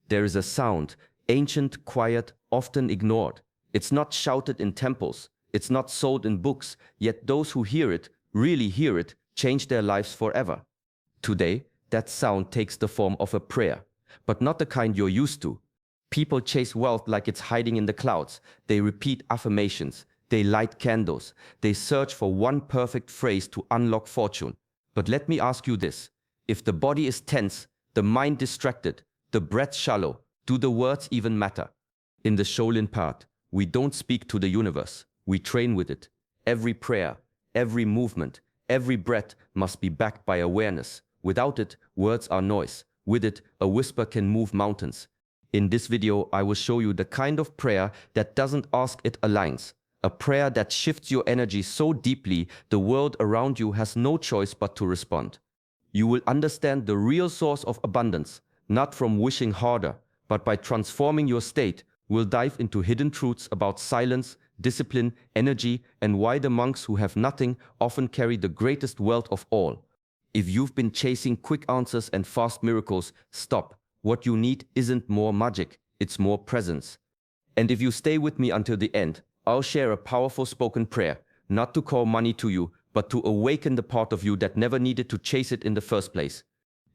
There is a sound, ancient, quiet, often ignored. It's not shouted in temples, it's not sold in books, yet those who hear it, really hear it, change their lives forever. Today, that sound takes the form of a prayer, but not the kind you're used to. People chase wealth like it's hiding in the clouds. They repeat affirmations, they light candles, they search for one perfect phrase to unlock fortune. But let me ask you this, if the body is tense, the mind distracted, the breath shallow, do the words even matter? In the Shaolin path, we don't speak to the universe, we train with it. Every prayer, every movement, every breath must be backed by awareness. Without it, words are noise. With it, a whisper can move mountains. In this video, I will show you the kind of prayer that doesn't ask, it aligns. A prayer that shifts your energy so deeply, the world around you has no choice but to respond. You will understand the real source of abundance, not from wishing harder, but by transforming your state. We'll dive into hidden truths about silence, discipline, energy, and why the monks who have nothing often carry the greatest wealth of all. If you've been chasing quick answers and fast miracles, stop. What you need isn't more magic, it's more presence. And if you stay with me until the end, I'll share a powerful spoken prayer, not to call money to you, but to awaken the part of you that never needed to chase it in the first place.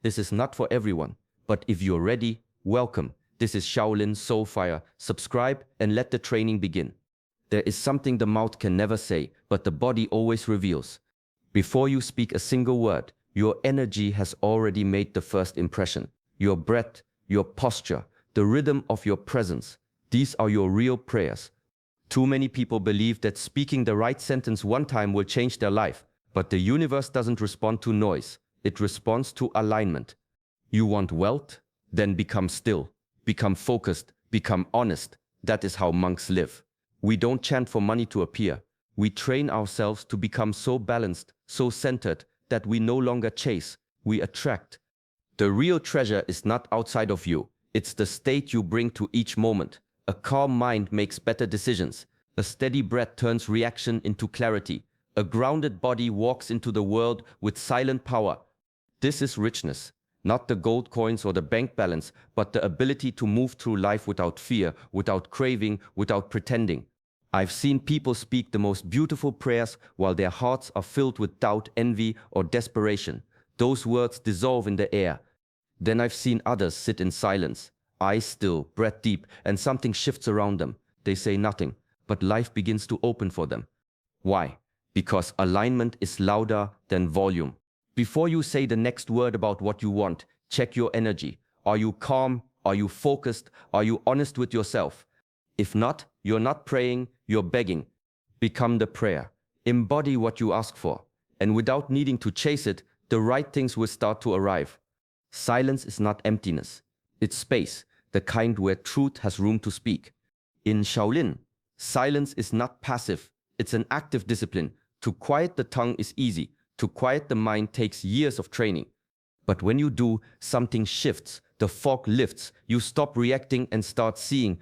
This is not for everyone, but if you're ready, welcome. This is Shaolin Soulfire. Subscribe and let the training begin. There is something the mouth can never say, but the body always reveals. Before you speak a single word, your energy has already made the first impression. Your breath, your posture, the rhythm of your presence. These are your real prayers. Too many people believe that speaking the right sentence one time will change their life, but the universe doesn't respond to noise. It responds to alignment. You want wealth? Then become still. Become focused, become honest. That is how monks live. We don't chant for money to appear. We train ourselves to become so balanced, so centered, that we no longer chase, we attract. The real treasure is not outside of you. It's the state you bring to each moment. A calm mind makes better decisions. A steady breath turns reaction into clarity. A grounded body walks into the world with silent power. This is richness. Not the gold coins or the bank balance, but the ability to move through life without fear, without craving, without pretending. I've seen people speak the most beautiful prayers while their hearts are filled with doubt, envy, or desperation. Those words dissolve in the air. Then I've seen others sit in silence, eyes still, breath deep, and something shifts around them. They say nothing, but life begins to open for them. Why? Because alignment is louder than volume. Before you say the next word about what you want, check your energy. Are you calm? Are you focused? Are you honest with yourself? If not, you're not praying, you're begging. Become the prayer. Embody what you ask for. And without needing to chase it, the right things will start to arrive. Silence is not emptiness. It's space, the kind where truth has room to speak. In Shaolin, silence is not passive. It's an active discipline. To quiet the tongue is easy. To quiet the mind takes years of training. But when you do, something shifts, the fog lifts, you stop reacting and start seeing.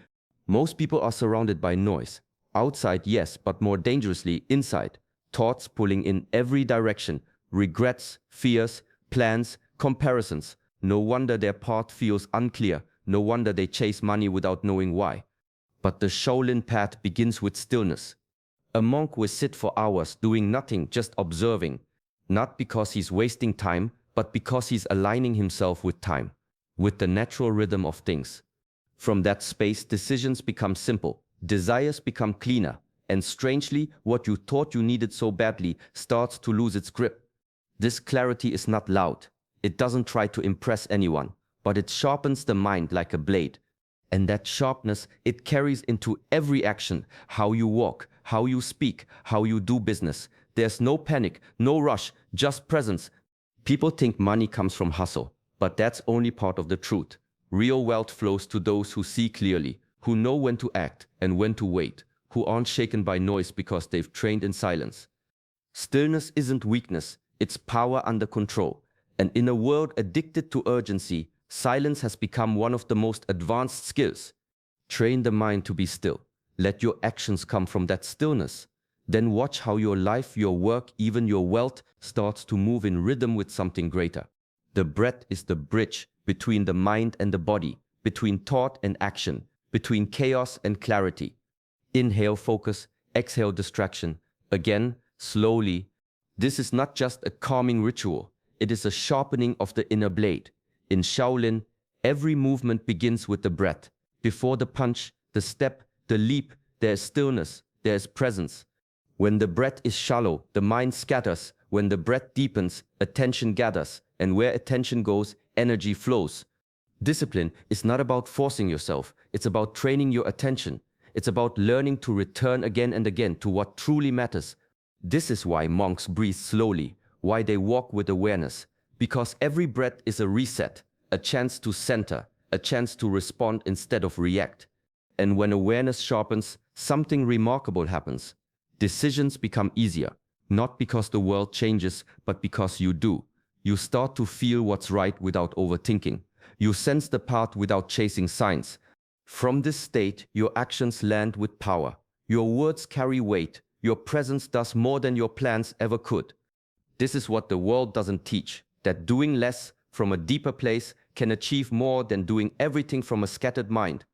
Most people are surrounded by noise. Outside, yes, but more dangerously, inside. Thoughts pulling in every direction. Regrets, fears, plans, comparisons. No wonder their path feels unclear. No wonder they chase money without knowing why. But the Shaolin path begins with stillness. A monk will sit for hours doing nothing, just observing. Not because he's wasting time, but because he's aligning himself with time, with the natural rhythm of things. From that space, decisions become simple, desires become cleaner, and strangely, what you thought you needed so badly starts to lose its grip. This clarity is not loud. It doesn't try to impress anyone, but it sharpens the mind like a blade. And that sharpness, it carries into every action, how you walk, how you speak, how you do business. There's no panic, no rush, just presence. People think money comes from hustle, but that's only part of the truth. Real wealth flows to those who see clearly, who know when to act and when to wait, who aren't shaken by noise because they've trained in silence. Stillness isn't weakness, it's power under control. And in a world addicted to urgency, silence has become one of the most advanced skills. Train the mind to be still. Let your actions come from that stillness. Then watch how your life, your work, even your wealth starts to move in rhythm with something greater. The breath is the bridge between the mind and the body, between thought and action, between chaos and clarity. Inhale focus, exhale distraction. Again, slowly. This is not just a calming ritual, it is a sharpening of the inner blade. In Shaolin, every movement begins with the breath. Before the punch, the step, the leap, there is stillness, there is presence. When the breath is shallow, the mind scatters. When the breath deepens, attention gathers. And where attention goes, energy flows. Discipline is not about forcing yourself, it's about training your attention. It's about learning to return again and again to what truly matters. This is why monks breathe slowly, why they walk with awareness. Because every breath is a reset, a chance to center, a chance to respond instead of react. And when awareness sharpens, something remarkable happens. Decisions become easier, not because the world changes, but because you do. You start to feel what's right without overthinking. You sense the path without chasing signs. From this state, your actions land with power. Your words carry weight. Your presence does more than your plans ever could. This is what the world doesn't teach, that doing less from a deeper place can achieve more than doing everything from a scattered mind.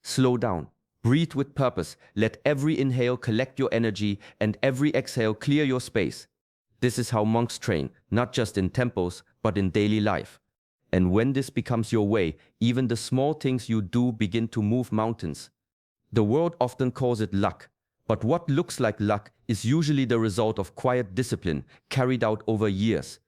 Slow down. Breathe with purpose. Let every inhale collect your energy and every exhale clear your space. This is how monks train, not just in temples, but in daily life. And when this becomes your way, even the small things you do begin to move mountains. The world often calls it luck, but what looks like luck is usually the result of quiet discipline carried out over years.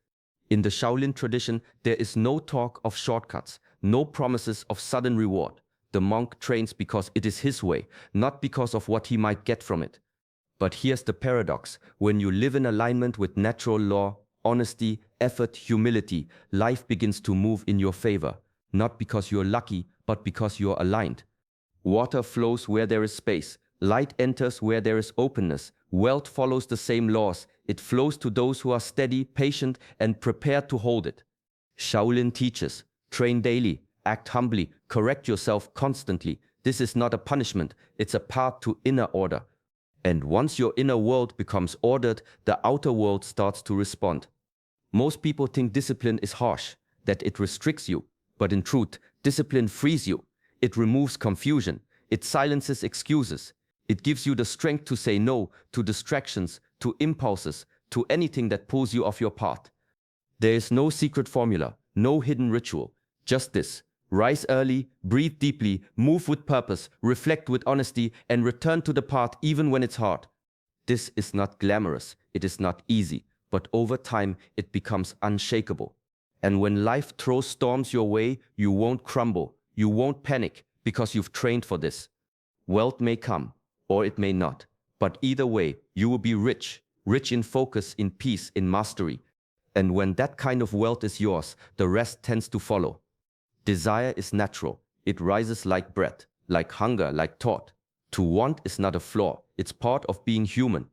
In the Shaolin tradition, there is no talk of shortcuts, no promises of sudden reward. The monk trains because it is his way, not because of what he might get from it. But here's the paradox: when you live in alignment with natural law, honesty, effort, humility, life begins to move in your favor, not because you're lucky, but because you're aligned. Water flows where there is space, light enters where there is openness, wealth follows the same laws, it flows to those who are steady, patient, and prepared to hold it. Shaolin teaches, train daily, act humbly, correct yourself constantly. This is not a punishment, it's a path to inner order. And once your inner world becomes ordered, the outer world starts to respond. Most people think discipline is harsh, that it restricts you. But in truth, discipline frees you. It removes confusion. It silences excuses. It gives you the strength to say no to distractions, to impulses, to anything that pulls you off your path. There is no secret formula, no hidden ritual. Just this: rise early, breathe deeply, move with purpose, reflect with honesty, and return to the path even when it's hard. This is not glamorous, it is not easy, but over time it becomes unshakable. And when life throws storms your way, you won't crumble, you won't panic, because you've trained for this. Wealth may come, or it may not, but either way, you will be rich, rich in focus, in peace, in mastery. And when that kind of wealth is yours, the rest tends to follow. Desire is natural. It rises like breath, like hunger, like thought. To want is not a flaw. It's part of being human.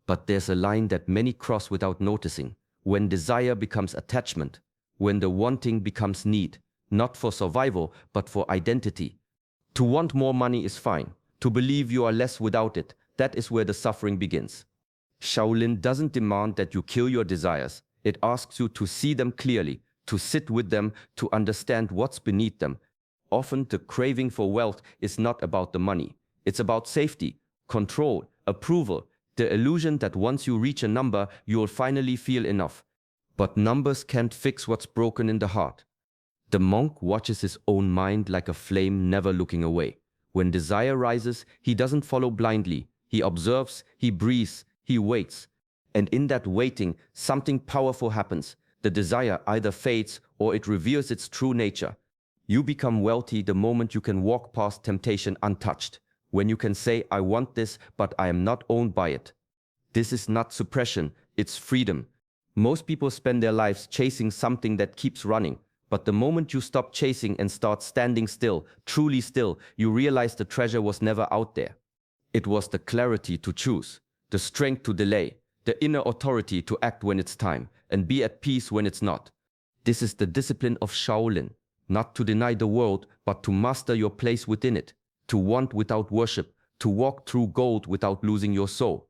But there's a line that many cross without noticing. When desire becomes attachment, when the wanting becomes need, not for survival, but for identity. To want more money is fine. To believe you are less without it, that is where the suffering begins. Shaolin doesn't demand that you kill your desires. It asks you to see them clearly, to sit with them, to understand what's beneath them. Often the craving for wealth is not about the money. It's about safety, control, approval, the illusion that once you reach a number, you'll finally feel enough. But numbers can't fix what's broken in the heart. The monk watches his own mind like a flame, never looking away. When desire rises, he doesn't follow blindly. He observes, he breathes, he waits. And in that waiting, something powerful happens. The desire either fades or it reveals its true nature. You become wealthy the moment you can walk past temptation untouched. When you can say, I want this, but I am not owned by it. This is not suppression, it's freedom. Most people spend their lives chasing something that keeps running. But the moment you stop chasing and start standing still, truly still, you realize the treasure was never out there. It was the clarity to choose, the strength to delay, the inner authority to act when it's time, and be at peace when it's not. This is the discipline of Shaolin, not to deny the world, but to master your place within it, to want without worship, to walk through gold without losing your soul.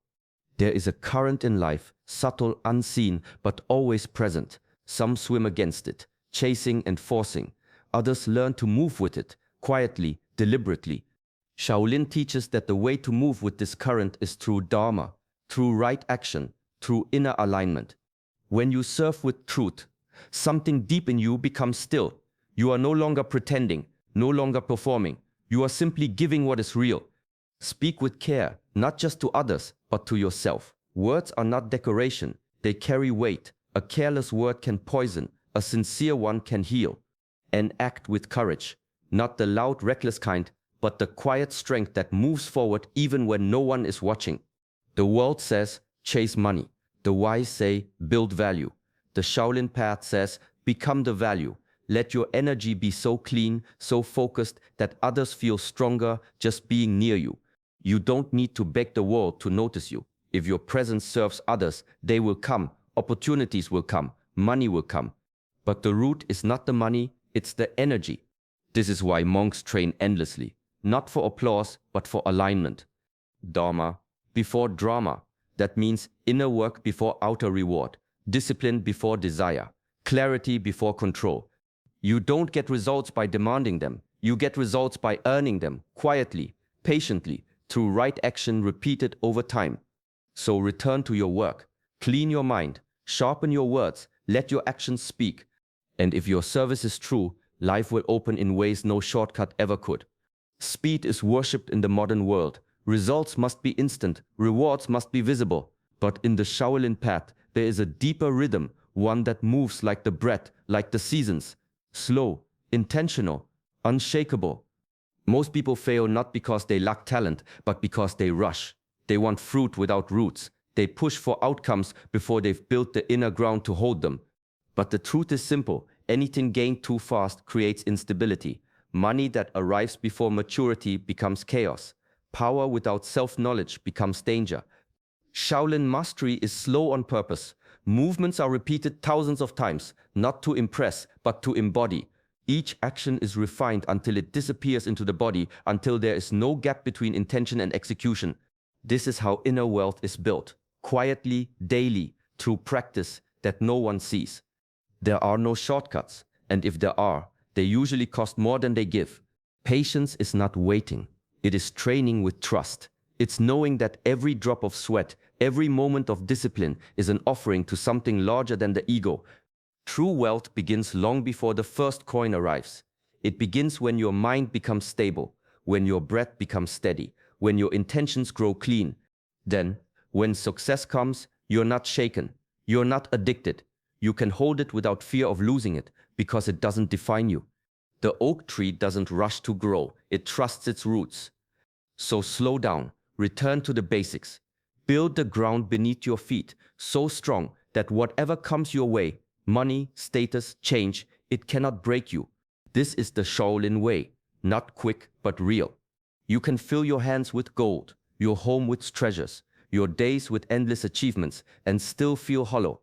There is a current in life, subtle, unseen, but always present. Some swim against it, chasing and forcing. Others learn to move with it, quietly, deliberately. Shaolin teaches that the way to move with this current is through Dharma, through right action, through inner alignment. When you serve with truth, something deep in you becomes still. You are no longer pretending, no longer performing. You are simply giving what is real. Speak with care, not just to others, but to yourself. Words are not decoration, they carry weight. A careless word can poison, a sincere one can heal. And act with courage, not the loud, reckless kind, but the quiet strength that moves forward even when no one is watching. The world says, chase money. The wise say, build value. The Shaolin path says, become the value. Let your energy be so clean, so focused that others feel stronger just being near you. You don't need to beg the world to notice you. If your presence serves others, they will come, opportunities will come, money will come. But the root is not the money, it's the energy. This is why monks train endlessly, not for applause, but for alignment. Dharma before drama. That means inner work before outer reward, discipline before desire, clarity before control. You don't get results by demanding them. You get results by earning them, quietly, patiently, through right action repeated over time. So return to your work, clean your mind, sharpen your words, let your actions speak. And if your service is true, life will open in ways no shortcut ever could. Speed is worshipped in the modern world. Results must be instant, rewards must be visible. But in the Shaolin path, there is a deeper rhythm, one that moves like the breath, like the seasons. Slow, intentional, unshakable. Most people fail not because they lack talent, but because they rush. They want fruit without roots. They push for outcomes before they've built the inner ground to hold them. But the truth is simple. Anything gained too fast creates instability. Money that arrives before maturity becomes chaos. Power without self-knowledge becomes danger. Shaolin mastery is slow on purpose. Movements are repeated thousands of times, not to impress, but to embody. Each action is refined until it disappears into the body, until there is no gap between intention and execution. This is how inner wealth is built, quietly, daily, through practice that no one sees. There are no shortcuts, and if there are, they usually cost more than they give. Patience is not waiting. It is training with trust. It's knowing that every drop of sweat, every moment of discipline is an offering to something larger than the ego. True wealth begins long before the first coin arrives. It begins when your mind becomes stable, when your breath becomes steady, when your intentions grow clean. Then, when success comes, you're not shaken, you're not addicted. You can hold it without fear of losing it, because it doesn't define you. The oak tree doesn't rush to grow, it trusts its roots. So slow down, return to the basics. Build the ground beneath your feet, so strong that whatever comes your way, money, status, change, it cannot break you. This is the Shaolin way, not quick but real. You can fill your hands with gold, your home with treasures, your days with endless achievements, and still feel hollow.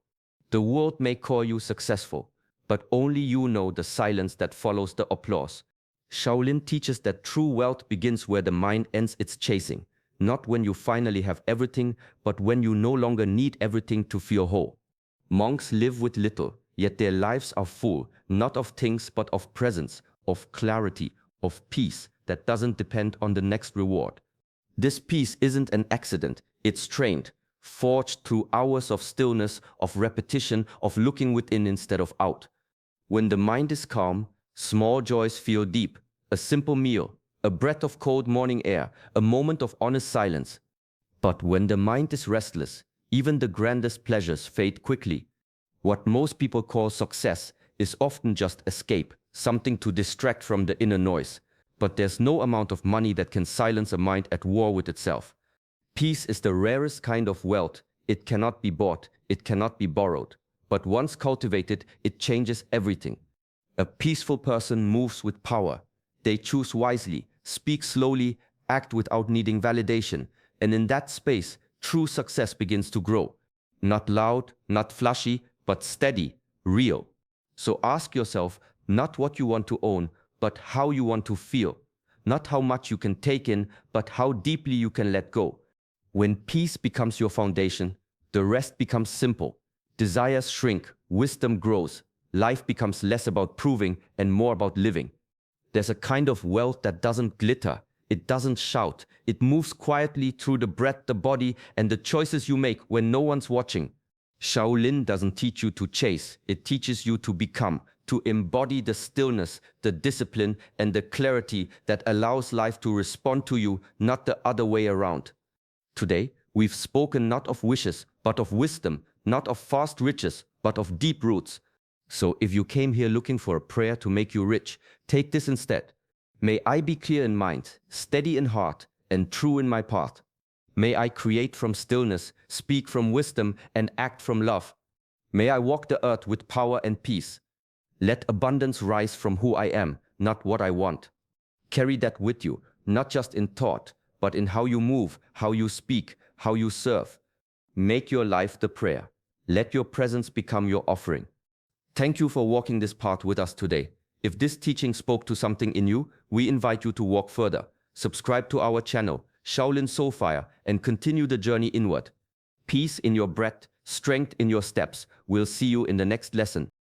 The world may call you successful, but only you know the silence that follows the applause. Shaolin teaches that true wealth begins where the mind ends its chasing, not when you finally have everything, but when you no longer need everything to feel whole. Monks live with little, yet their lives are full, not of things but of presence, of clarity, of peace that doesn't depend on the next reward. This peace isn't an accident, it's trained, forged through hours of stillness, of repetition, of looking within instead of out. When the mind is calm, small joys feel deep. A simple meal, a breath of cold morning air, a moment of honest silence. But when the mind is restless, even the grandest pleasures fade quickly. What most people call success is often just escape, something to distract from the inner noise. But there's no amount of money that can silence a mind at war with itself. Peace is the rarest kind of wealth. It cannot be bought, it cannot be borrowed. But once cultivated, it changes everything. A peaceful person moves with power. They choose wisely, speak slowly, act without needing validation. And in that space, true success begins to grow. Not loud, not flashy, but steady, real. So ask yourself not what you want to own, but how you want to feel. Not how much you can take in, but how deeply you can let go. When peace becomes your foundation, the rest becomes simple. Desires shrink, wisdom grows. Life becomes less about proving and more about living. There's a kind of wealth that doesn't glitter, it doesn't shout, it moves quietly through the breath, the body, and the choices you make when no one's watching. Shaolin doesn't teach you to chase, it teaches you to become, to embody the stillness, the discipline, and the clarity that allows life to respond to you, not the other way around. Today, we've spoken not of wishes, but of wisdom, not of fast riches, but of deep roots. So if you came here looking for a prayer to make you rich, take this instead. May I be clear in mind, steady in heart, and true in my path. May I create from stillness, speak from wisdom, and act from love. May I walk the earth with power and peace. Let abundance rise from who I am, not what I want. Carry that with you, not just in thought, but in how you move, how you speak, how you serve. Make your life the prayer. Let your presence become your offering. Thank you for walking this path with us today. If this teaching spoke to something in you, we invite you to walk further. Subscribe to our channel, Shaolin Soulfire, and continue the journey inward. Peace in your breath, strength in your steps. We'll see you in the next lesson.